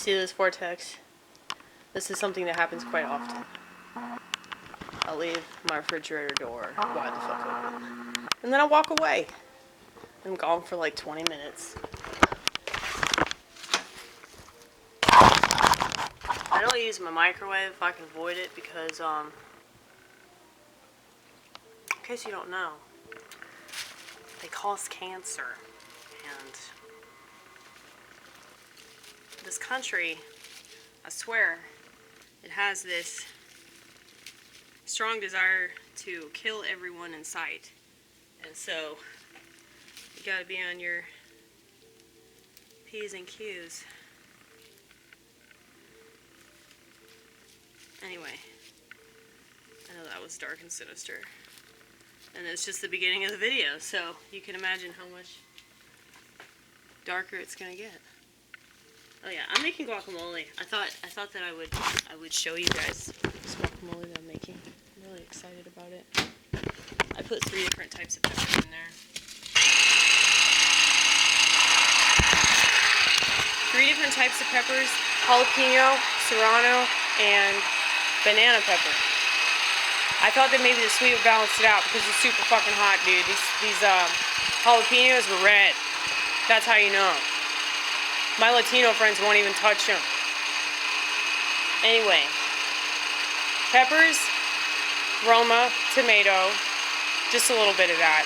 See this vortex? This is something that happens quite often. I'll leave my refrigerator door wide the fuck open. And then I'll walk away. I'm gone for like 20 minutes. I don't use my microwave if I can avoid it because, in case you don't know, they cause cancer. And this country, I swear, it has this strong desire to kill everyone in sight. And so, you gotta be on your P's and Q's. Anyway, I know that was dark and sinister. And it's just the beginning of the video, so you can imagine how much darker it's gonna get. Oh yeah, I'm making guacamole. I thought that I would show you guys this guacamole that I'm making. I'm really excited about it. I put 3 different types of peppers in there. 3 different types of peppers: jalapeno, serrano, and banana pepper. I thought that maybe the sweet would balance it out because it's super fucking hot, dude. These jalapenos were red. That's how you know. My Latino friends won't even touch them. Anyway, peppers, Roma, tomato, just a little bit of that.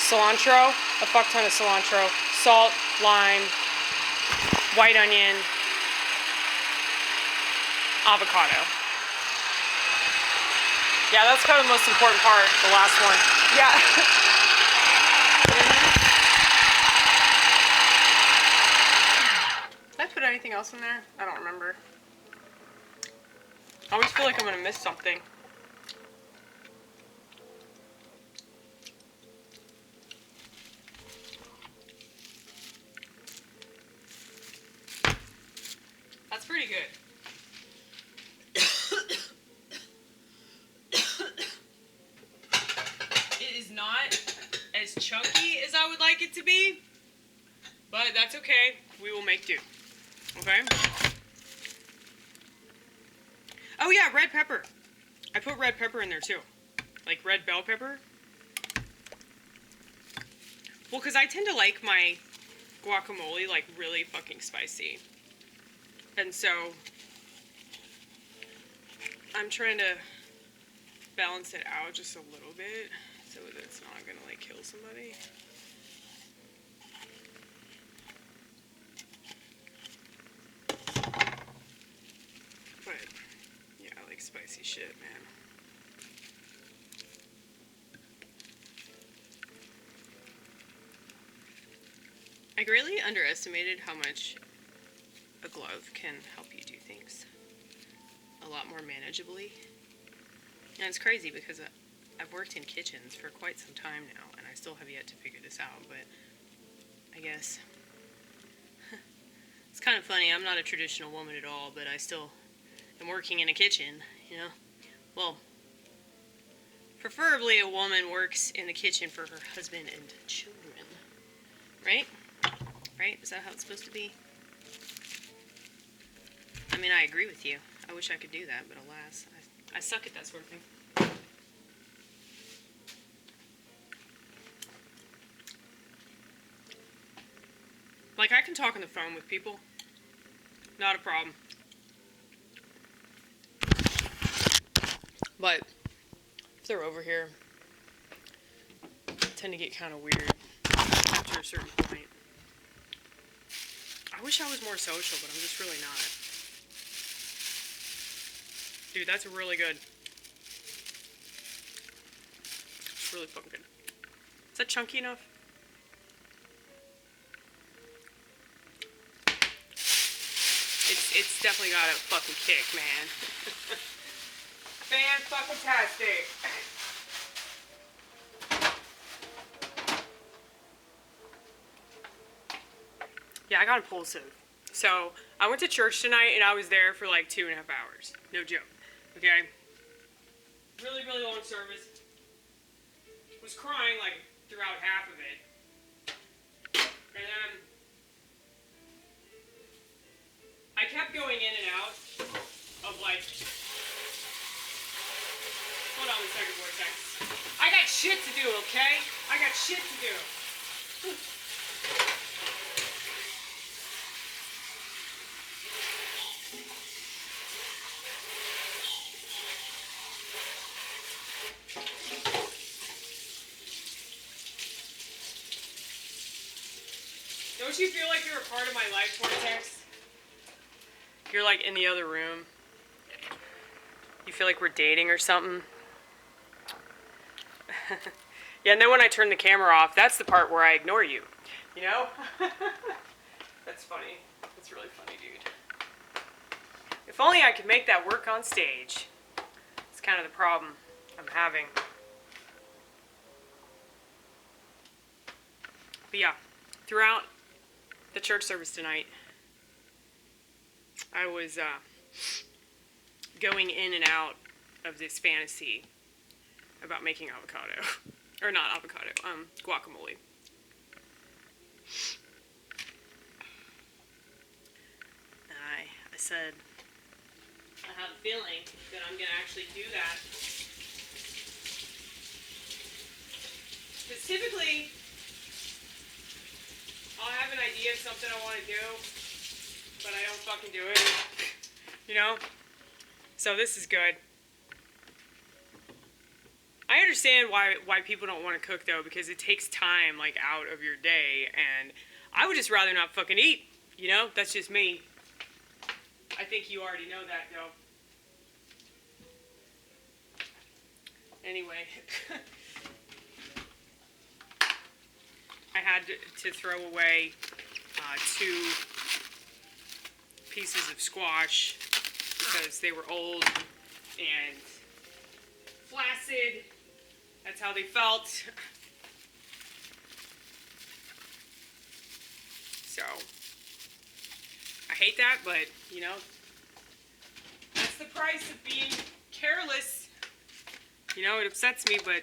Cilantro, a fuck ton of cilantro, salt, lime, white onion, avocado. Yeah, that's kind of the most important part, the last one. Yeah. Did I put anything else in there? I don't remember. I always feel like I'm gonna miss something. That's pretty good. As chunky as I would like it to be, but that's okay. We will make do. Okay? Oh yeah, red pepper. I put red pepper in there too. Like red bell pepper. Well, because I tend to like my guacamole like really fucking spicy. And so I'm trying to balance it out just a little bit so that it's not gonna like kill somebody. But yeah, I like spicy shit, man. I greatly underestimated how much a glove can help you do things a lot more manageably. And it's crazy because I've worked in kitchens for quite some time now, and I still have yet to figure this out, but I guess it's kind of funny. I'm not a traditional woman at all, but I still am working in a kitchen, you know? Well, preferably a woman works in the kitchen for her husband and children, right? Right? Is that how it's supposed to be? I mean, I agree with you. I wish I could do that, but alas, I suck at that sort of thing. Like, I can talk on the phone with people. Not a problem. But if they're over here, I tend to get kind of weird after a certain point. I wish I was more social, but I'm just really not. Dude, that's really good. It's really fucking good. Is that chunky enough? It's definitely got a fucking kick, man. Fan-fucking-tastic. Yeah, I got impulsive. So, I went to church tonight and I was there for like 2.5 hours. No joke. Okay? Really, really long service. Was crying like throughout half of it. And then I kept to do, okay? I got shit to do. Don't you feel like you're a part of my life, Vortex? You're like in the other room. You feel like we're dating or something? Yeah, and then when I turn the camera off, that's the part where I ignore you. You know? That's funny. That's really funny, dude. If only I could make that work on stage. It's kind of the problem I'm having. But yeah, throughout the church service tonight, I was going in and out of this fantasy about making avocado. Or not avocado, guacamole. And I said, I have a feeling that I'm going to actually do that. Because typically, I'll have an idea of something I want to do, but I don't fucking do it. You know? So this is good. I understand why people don't want to cook, though, because it takes time, like, out of your day, and I would just rather not fucking eat, you know? That's just me. I think you already know that, though. Anyway. I had to throw away 2 pieces of squash because they were old and flaccid. That's how they felt. So, I hate that, but, you know, that's the price of being careless. You know, it upsets me, but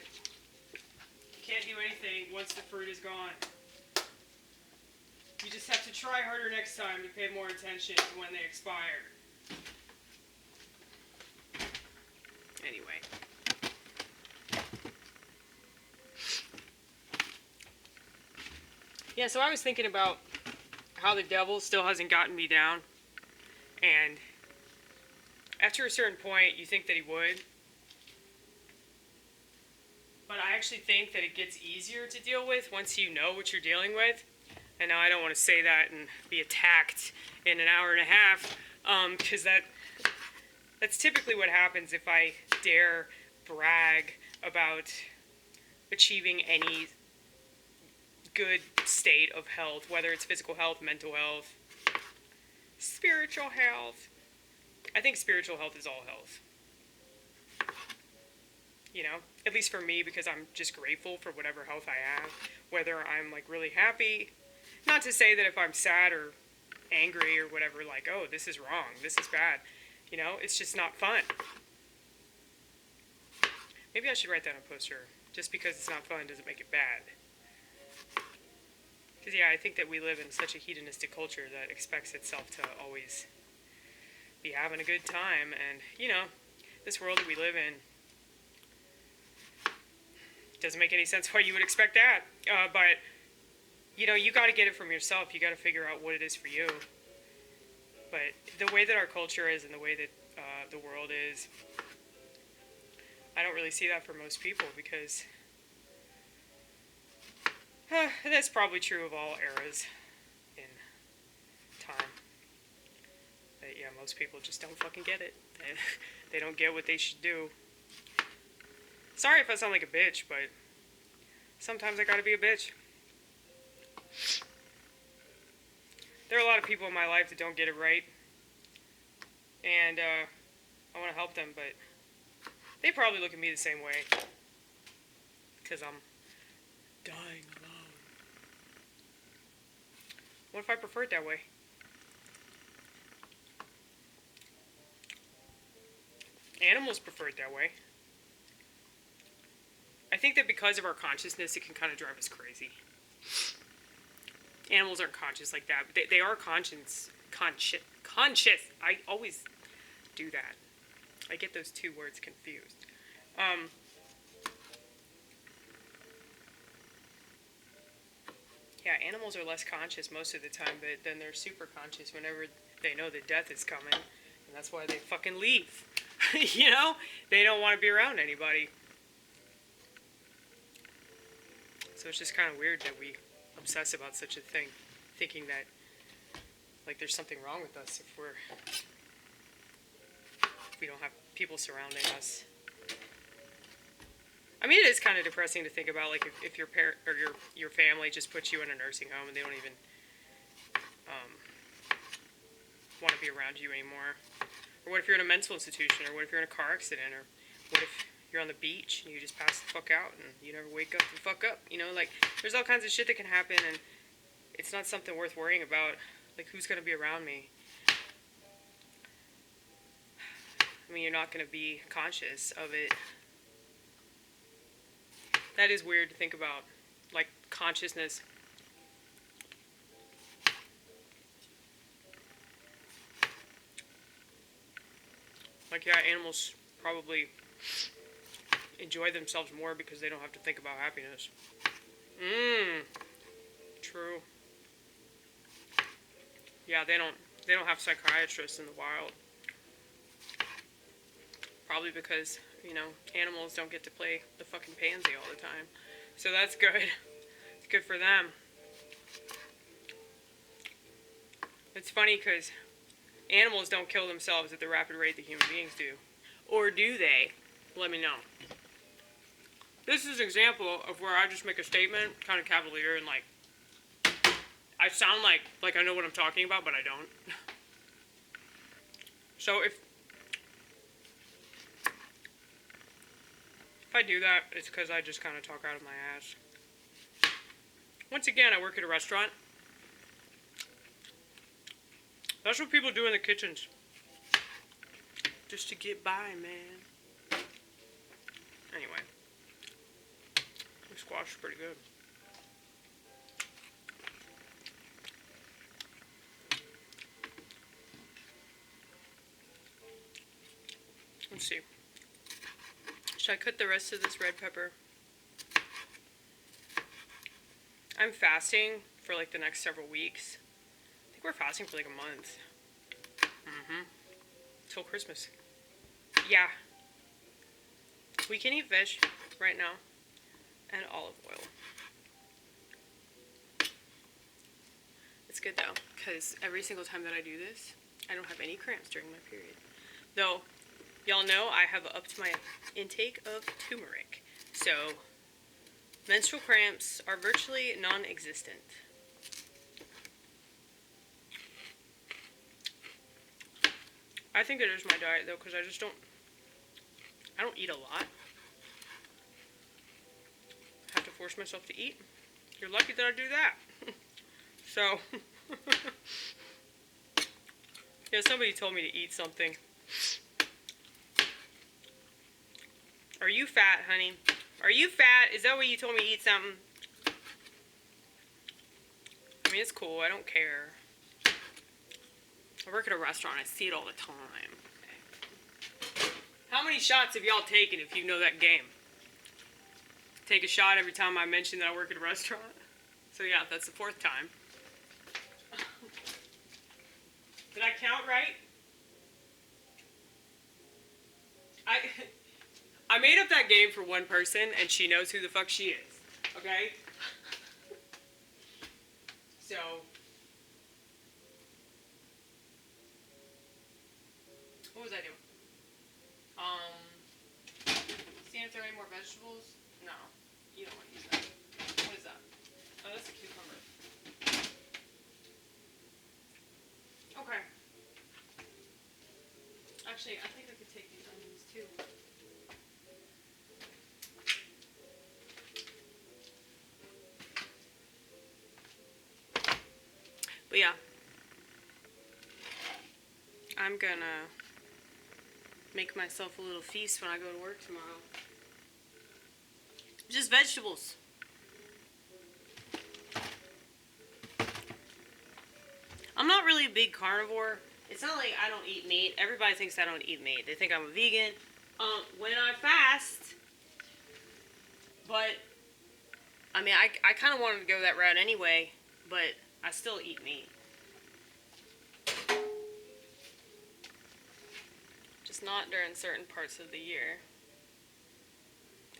you can't do anything once the fruit is gone. You just have to try harder next time to pay more attention to when they expire. Anyway. Yeah, so I was thinking about how the devil still hasn't gotten me down. And after a certain point, you think that he would. But I actually think that it gets easier to deal with once you know what you're dealing with. And now I don't want to say that and be attacked in an hour and a half, because that's typically what happens if I dare brag about achieving any good state of health, whether it's physical health, mental health, spiritual health. I think spiritual health is all health. You know, at least for me, because I'm just grateful for whatever health I have, whether I'm like really happy. Not to say that if I'm sad or angry or whatever, like, oh, this is wrong, this is bad. You know, it's just not fun. Maybe I should write that on a poster. Just because it's not fun doesn't make it bad. Because, yeah, I think that we live in such a hedonistic culture that expects itself to always be having a good time. And, you know, this world that we live in doesn't make any sense why you would expect that. But, you know, you got to get it from yourself. You got to figure out what it is for you. But the way that our culture is and the way that the world is, I don't really see that for most people because that's probably true of all eras in time. But yeah, most people just don't fucking get it. They don't get what they should do. Sorry if I sound like a bitch, but sometimes I gotta be a bitch. There are a lot of people in my life that don't get it right. And I want to help them, but they probably look at me the same way. Because I'm dying alone. What if I prefer it that way? Animals prefer it that way. I think that because of our consciousness, it can kind of drive us crazy. Animals aren't conscious like that, but they are conscious. I always do that. I get those two words confused. Yeah, animals are less conscious most of the time, but then they're super conscious whenever they know that death is coming. And that's why they fucking leave. You know? They don't want to be around anybody. So it's just kind of weird that we obsess about such a thing, thinking that, like, there's something wrong with us if we don't have people surrounding us. I mean, it is kind of depressing to think about, like, if your parent or your family just puts you in a nursing home and they don't even want to be around you anymore. Or what if you're in a mental institution? Or what if you're in a car accident? Or what if you're on the beach and you just pass the fuck out and you never wake up the fuck up? You know, like, there's all kinds of shit that can happen, and it's not something worth worrying about. Like, who's going to be around me? I mean, you're not going to be conscious of it. That is weird to think about. Like, consciousness. Like, yeah, animals probably enjoy themselves more because they don't have to think about happiness. True. Yeah, they don't have psychiatrists in the wild. Probably because, you know, animals don't get to play the fucking pansy all the time. So that's good. It's good for them. It's funny because animals don't kill themselves at the rapid rate that human beings do. Or do they? Let me know. This is an example of where I just make a statement, kind of cavalier, and like, I sound like I know what I'm talking about, but I don't. So if I do that, it's because I just kind of talk out of my ass. Once again, I work at a restaurant. That's what people do in the kitchens. Just to get by, man. Anyway. The squash is pretty good. Let's see. Should I cut the rest of this red pepper? I'm fasting for like the next several weeks. I think we're fasting for like a month. Till Christmas. Yeah. We can eat fish right now. And olive oil. It's good though, because every single time that I do this, I don't have any cramps during my period. Though, y'all know I have upped my intake of turmeric. So, menstrual cramps are virtually non-existent. I think it is my diet though, because I don't eat a lot. I have to force myself to eat. You're lucky that I do that. So, yeah, somebody told me to eat something. Are you fat, honey? Are you fat? Is that what you told me to eat something? I mean, it's cool. I don't care. I work at a restaurant. I see it all the time. Okay. How many shots have y'all taken if you know that game? Take a shot every time I mention that I work at a restaurant. So yeah, that's the 4th time. Did I count right? I made up that game for one person, and she knows who the fuck she is. Okay? So, what was I doing? Seeing if there are any more vegetables? No, you don't want to use that. What is that? Oh, that's a cucumber. Okay. Actually, I think I could take these onions too. But yeah, I'm gonna make myself a little feast when I go to work tomorrow. Just vegetables. I'm not really a big carnivore. It's not like I don't eat meat. Everybody thinks I don't eat meat. They think I'm a vegan. When I fast, but I mean, I kind of wanted to go that route anyway, but I still eat meat. Just not during certain parts of the year.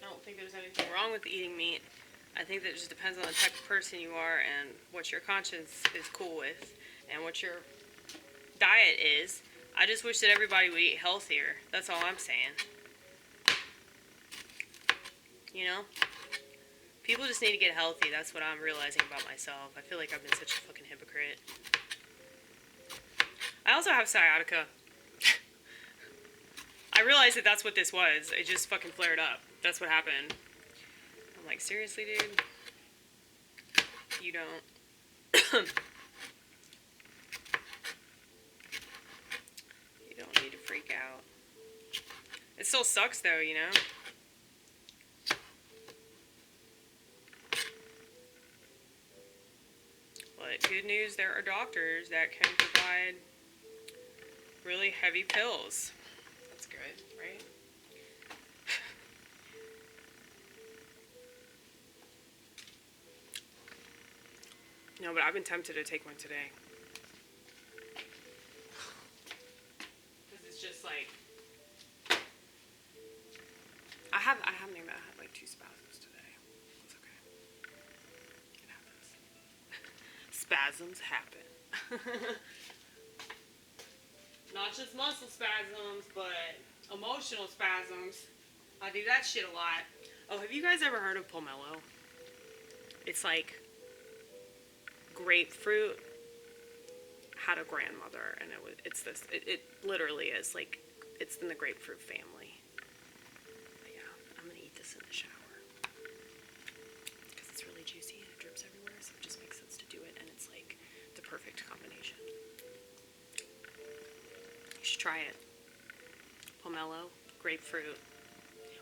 I don't think there's anything wrong with eating meat. I think that it just depends on the type of person you are and what your conscience is cool with and what your diet is. I just wish that everybody would eat healthier. That's all I'm saying. You know? People just need to get healthy. That's what I'm realizing about myself. I feel like I've been such a fucking hypocrite. I also have sciatica. I realized that that's what this was. It just fucking flared up. That's what happened. I'm like, seriously, dude? You don't. You don't need to freak out. It still sucks, though, you know? But good news, there are doctors that can provide really heavy pills. That's good, right? No, but I've been tempted to take one today. Because it's just like... I haven't even had like 2 spasms today. It's okay. It happens. Spasms happen. Not just muscle spasms, but emotional spasms. I do that shit a lot. Oh, have you guys ever heard of pomelo? It's like grapefruit had a grandmother, and it literally is like, it's in the grapefruit family. But yeah, I'm gonna eat this in the shower because it's really juicy and it drips everywhere, so it just makes sense to do it, and it's like the perfect combination. You should try it. Pomelo, grapefruit,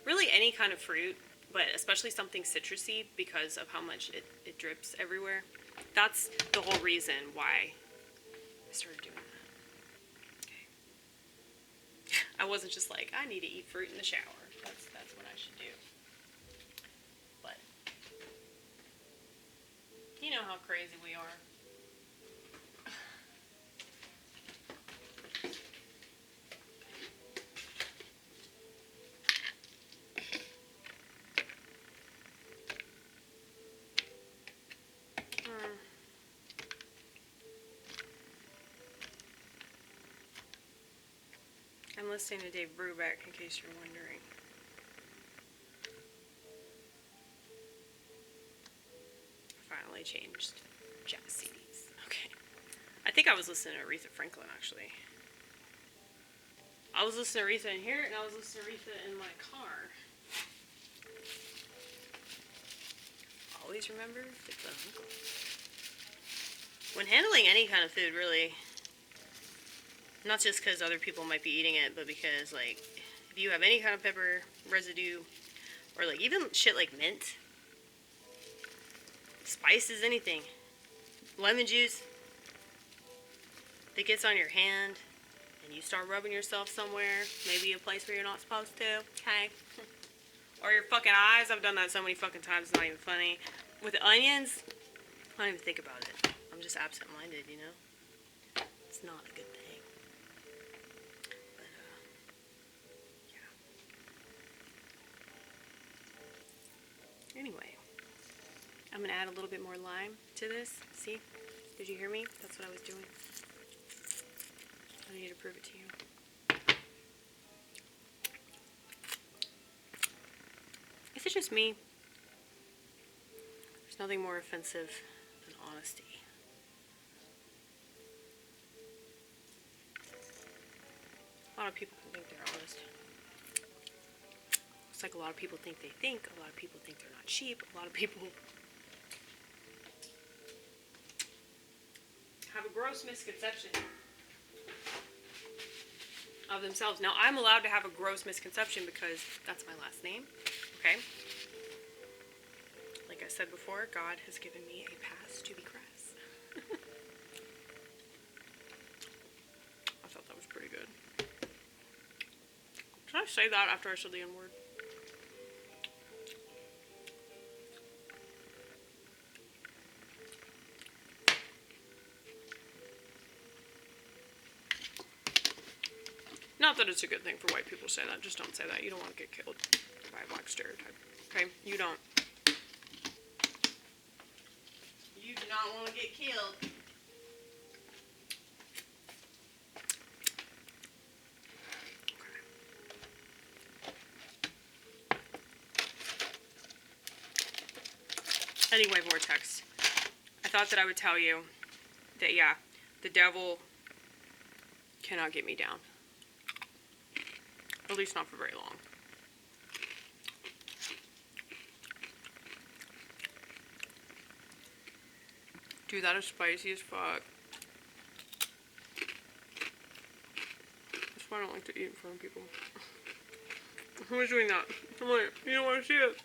really any kind of fruit, but especially something citrusy because of how much it drips everywhere. That's the whole reason why I started doing that. Okay. I wasn't just like, I need to eat fruit in the shower. That's what I should do. But you know how crazy we are. I'm listening to Dave Brubeck, in case you're wondering. Finally changed jazz CDs. Okay. I think I was listening to Aretha Franklin, actually. I was listening to Aretha in here, and I was listening to Aretha in my car. Always remember the uncle. When handling any kind of food, really, not just because other people might be eating it, but because, like, if you have any kind of pepper residue, or, like, even shit like mint, spices, anything, lemon juice, if it gets on your hand, and you start rubbing yourself somewhere, maybe a place where you're not supposed to, okay? Or your fucking eyes, I've done that so many fucking times, it's not even funny. With onions, I don't even think about it. I'm just absent-minded, you know? It's not a good thing. Anyway, I'm going to add a little bit more lime to this. See? Did you hear me? That's what I was doing. I need to prove it to you. Is it just me? There's nothing more offensive than honesty. A lot of people can think they're honest. It's like a lot of people think they think, a lot of people think they're not cheap, a lot of people have a gross misconception of themselves. Now, I'm allowed to have a gross misconception because that's my last name, okay? Like I said before, God has given me a pass to be crass. I thought that was pretty good. Should I say that after I said the N-word? not that it's a good thing for white people to say that. Just don't say that. You don't want to get killed by a black stereotype. Okay? You don't. You do not want to get killed. Anyway, Vortex, I thought that I would tell you that, yeah, the devil cannot get me down. At least not for very long. Dude, that is spicy as fuck. That's why I don't like to eat in front of people. Who is doing that? I'm like, you don't want to see it.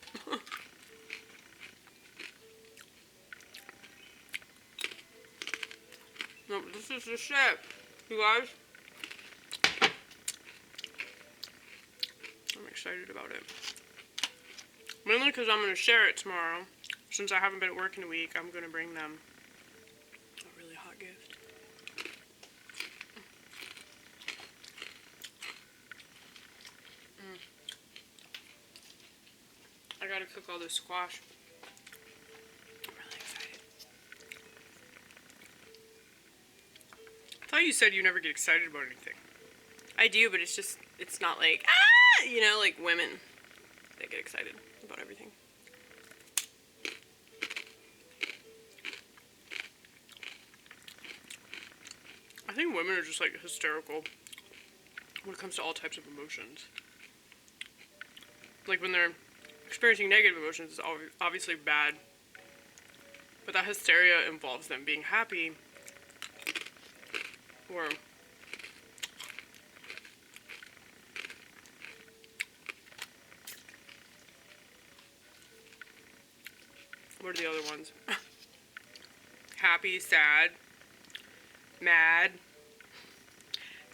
No, this is the shit, you guys. I'm excited about it. Mainly because I'm going to share it tomorrow. Since I haven't been at work in a week, I'm going to bring them a really hot gift. I gotta cook all this squash. I'm really excited. I thought you said you never get excited about anything. I do, but it's just, it's not like, ah, you know, like women. They get excited about everything. I think women are just like hysterical when it comes to all types of emotions. Like when they're experiencing negative emotions is obviously bad, but that hysteria involves them being happy or what are the other ones? Happy, sad, mad,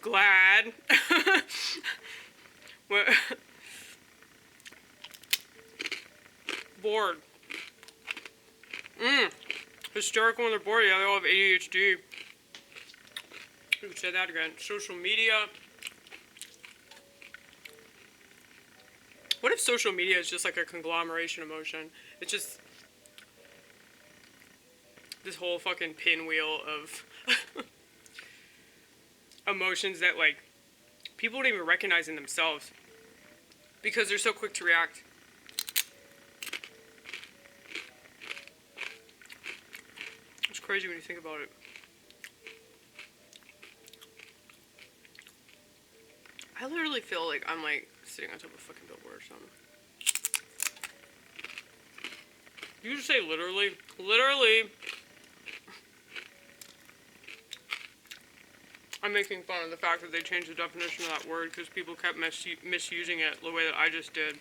glad. What? Bored. Hysterical when they're bored. Yeah, they all have ADHD. You could say that again. Social media. What if social media is just like a conglomeration emotion? It's just this whole fucking pinwheel of emotions that, like, people don't even recognize in themselves because they're so quick to react. It's crazy when you think about it. I literally feel like I'm, like, sitting on top of a fucking billboard or something. You just say literally? Literally. I'm making fun of the fact that they changed the definition of that word because people kept misusing it the way that I just did.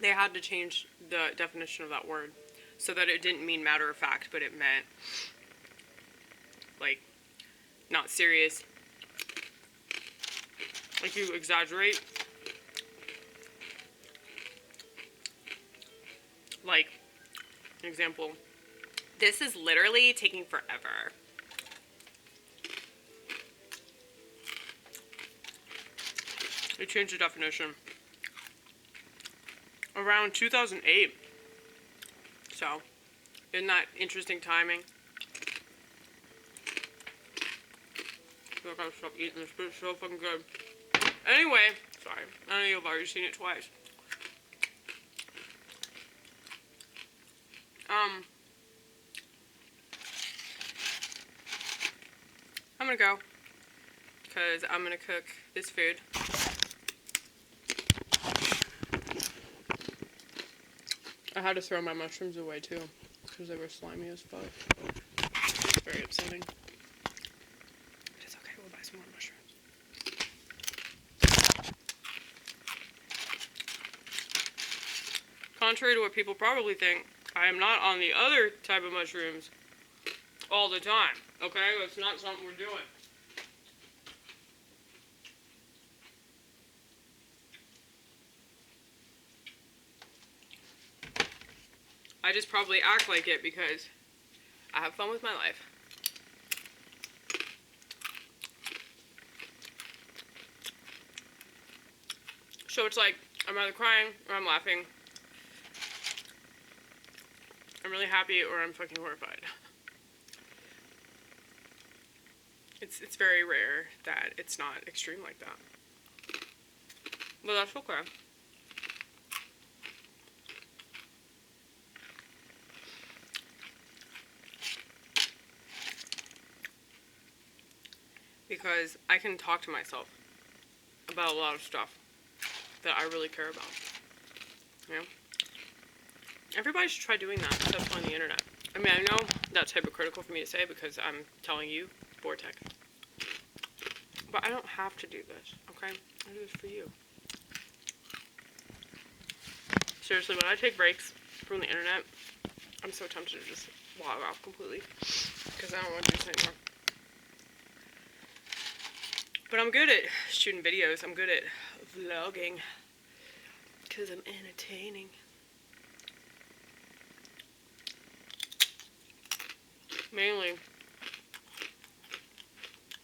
They had to change the definition of that word so that it didn't mean matter of fact, but it meant, like, not serious. Like you exaggerate. Like, an example. This is literally taking forever. They changed the definition around 2008. So, isn't that interesting timing? I feel like I gotta stop eating this, but it's so fucking good. Anyway, sorry. I know you've already seen it twice. I'm gonna go because I'm gonna cook this food. I had to throw my mushrooms away too because they were slimy as fuck. It's very upsetting. But it's okay, we'll buy some more mushrooms. Contrary to what people probably think, I am not on the other type of mushrooms all the time. Okay, that's not something we're doing. I just probably act like it because I have fun with my life. So it's like, I'm either crying or I'm laughing. I'm really happy or I'm fucking horrified. It's very rare that it's not extreme like that. But that's okay. Because I can talk to myself about a lot of stuff that I really care about. You know? Everybody should try doing that stuff on the internet. I mean, I know that's hypocritical for me to say because I'm telling you, Vortex. But I don't have to do this, okay? I do this for you. Seriously, when I take breaks from the internet, I'm so tempted to just log off completely. Because I don't want to do this anymore. But I'm good at shooting videos. I'm good at vlogging. Because I'm entertaining. Mainly,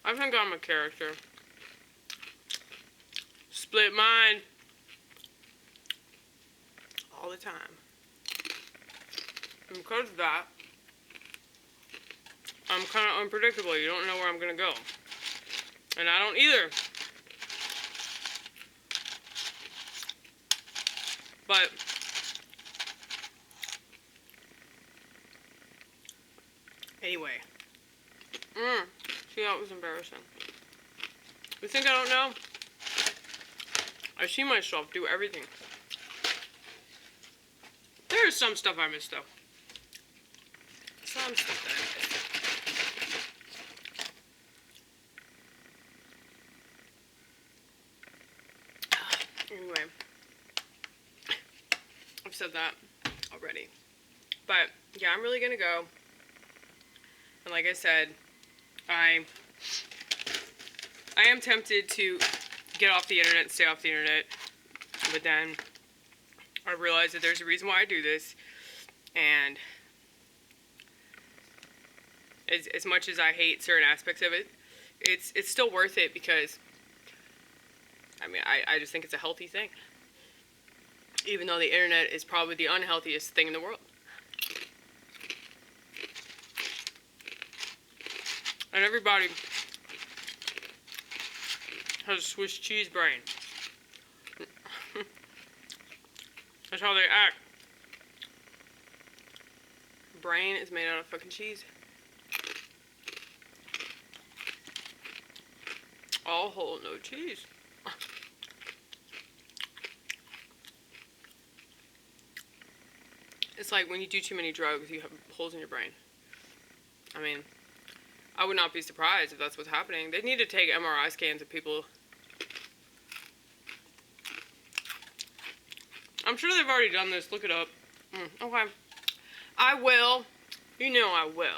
I think I'm a character. Split mind. All the time. And because of that, I'm kind of unpredictable. You don't know where I'm going to go. And I don't either. But anyway. See, that was embarrassing. You think I don't know? I see myself do everything. There is some stuff I miss, though. Some stuff that I miss. Anyway. I've said that already. But, yeah, I'm really gonna go. And like I said, I am tempted to get off the internet and stay off the internet. But then I realize that there's a reason why I do this. And as much as I hate certain aspects of it, it's still worth it because, I mean, I just think it's a healthy thing. Even though the internet is probably the unhealthiest thing in the world. And everybody has a Swiss cheese brain. That's how they act. Brain is made out of fucking cheese. All whole, no cheese. It's like when you do too many drugs, you have holes in your brain. I mean, I would not be surprised if that's what's happening. They need to take MRI scans of people. I'm sure they've already done this. Look it up. Okay. I will. You know I will.